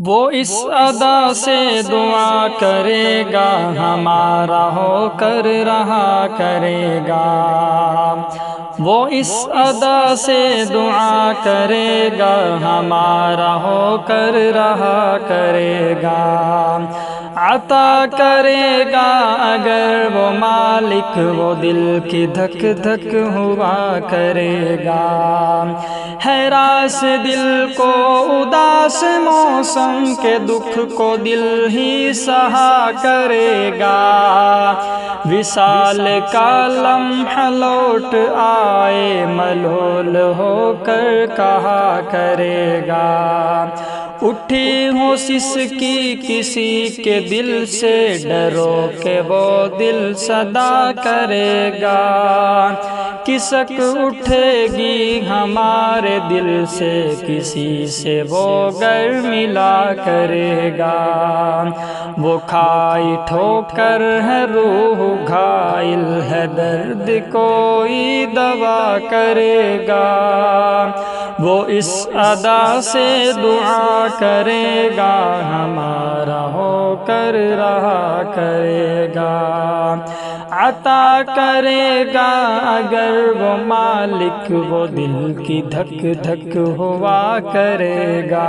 وہ اس ادا سے دعا کرے گا، ہمارا ہو کر رہا کرے گا۔ وہ اس ادا سے دعا کرے گا، ہمارا ہو کر رہا کرے گا۔ عطا کرے گا اگر وہ مالک، وہ دل کی دھک دھک ہوا کرے گا۔ ہے راس دل کو اداس موسم کے دکھ کو دل ہی سہا کرے گا۔ وصال کا لمحہ لوٹ آئے ملول ہو کر کہا کرے گا۔ اٹھی ہو سسکی کسی کے دل سے، ڈرو کہ وہ دل صدا کرے گا۔ کسک اٹھے گی ہمارے دل سے، کسی سے وہ گر ملا کرے گا۔ وہ کھائی ٹھوکر ہے روح گھائل ہے، درد کوئی دوا کرے گا۔ وہ اس ادا سے دعا کرے گا، ہمارا ہو کر رہا کرے گا۔ عطا کرے گا اگر وہ مالک، وہ دل کی دھک دھک ہوا کرے گا۔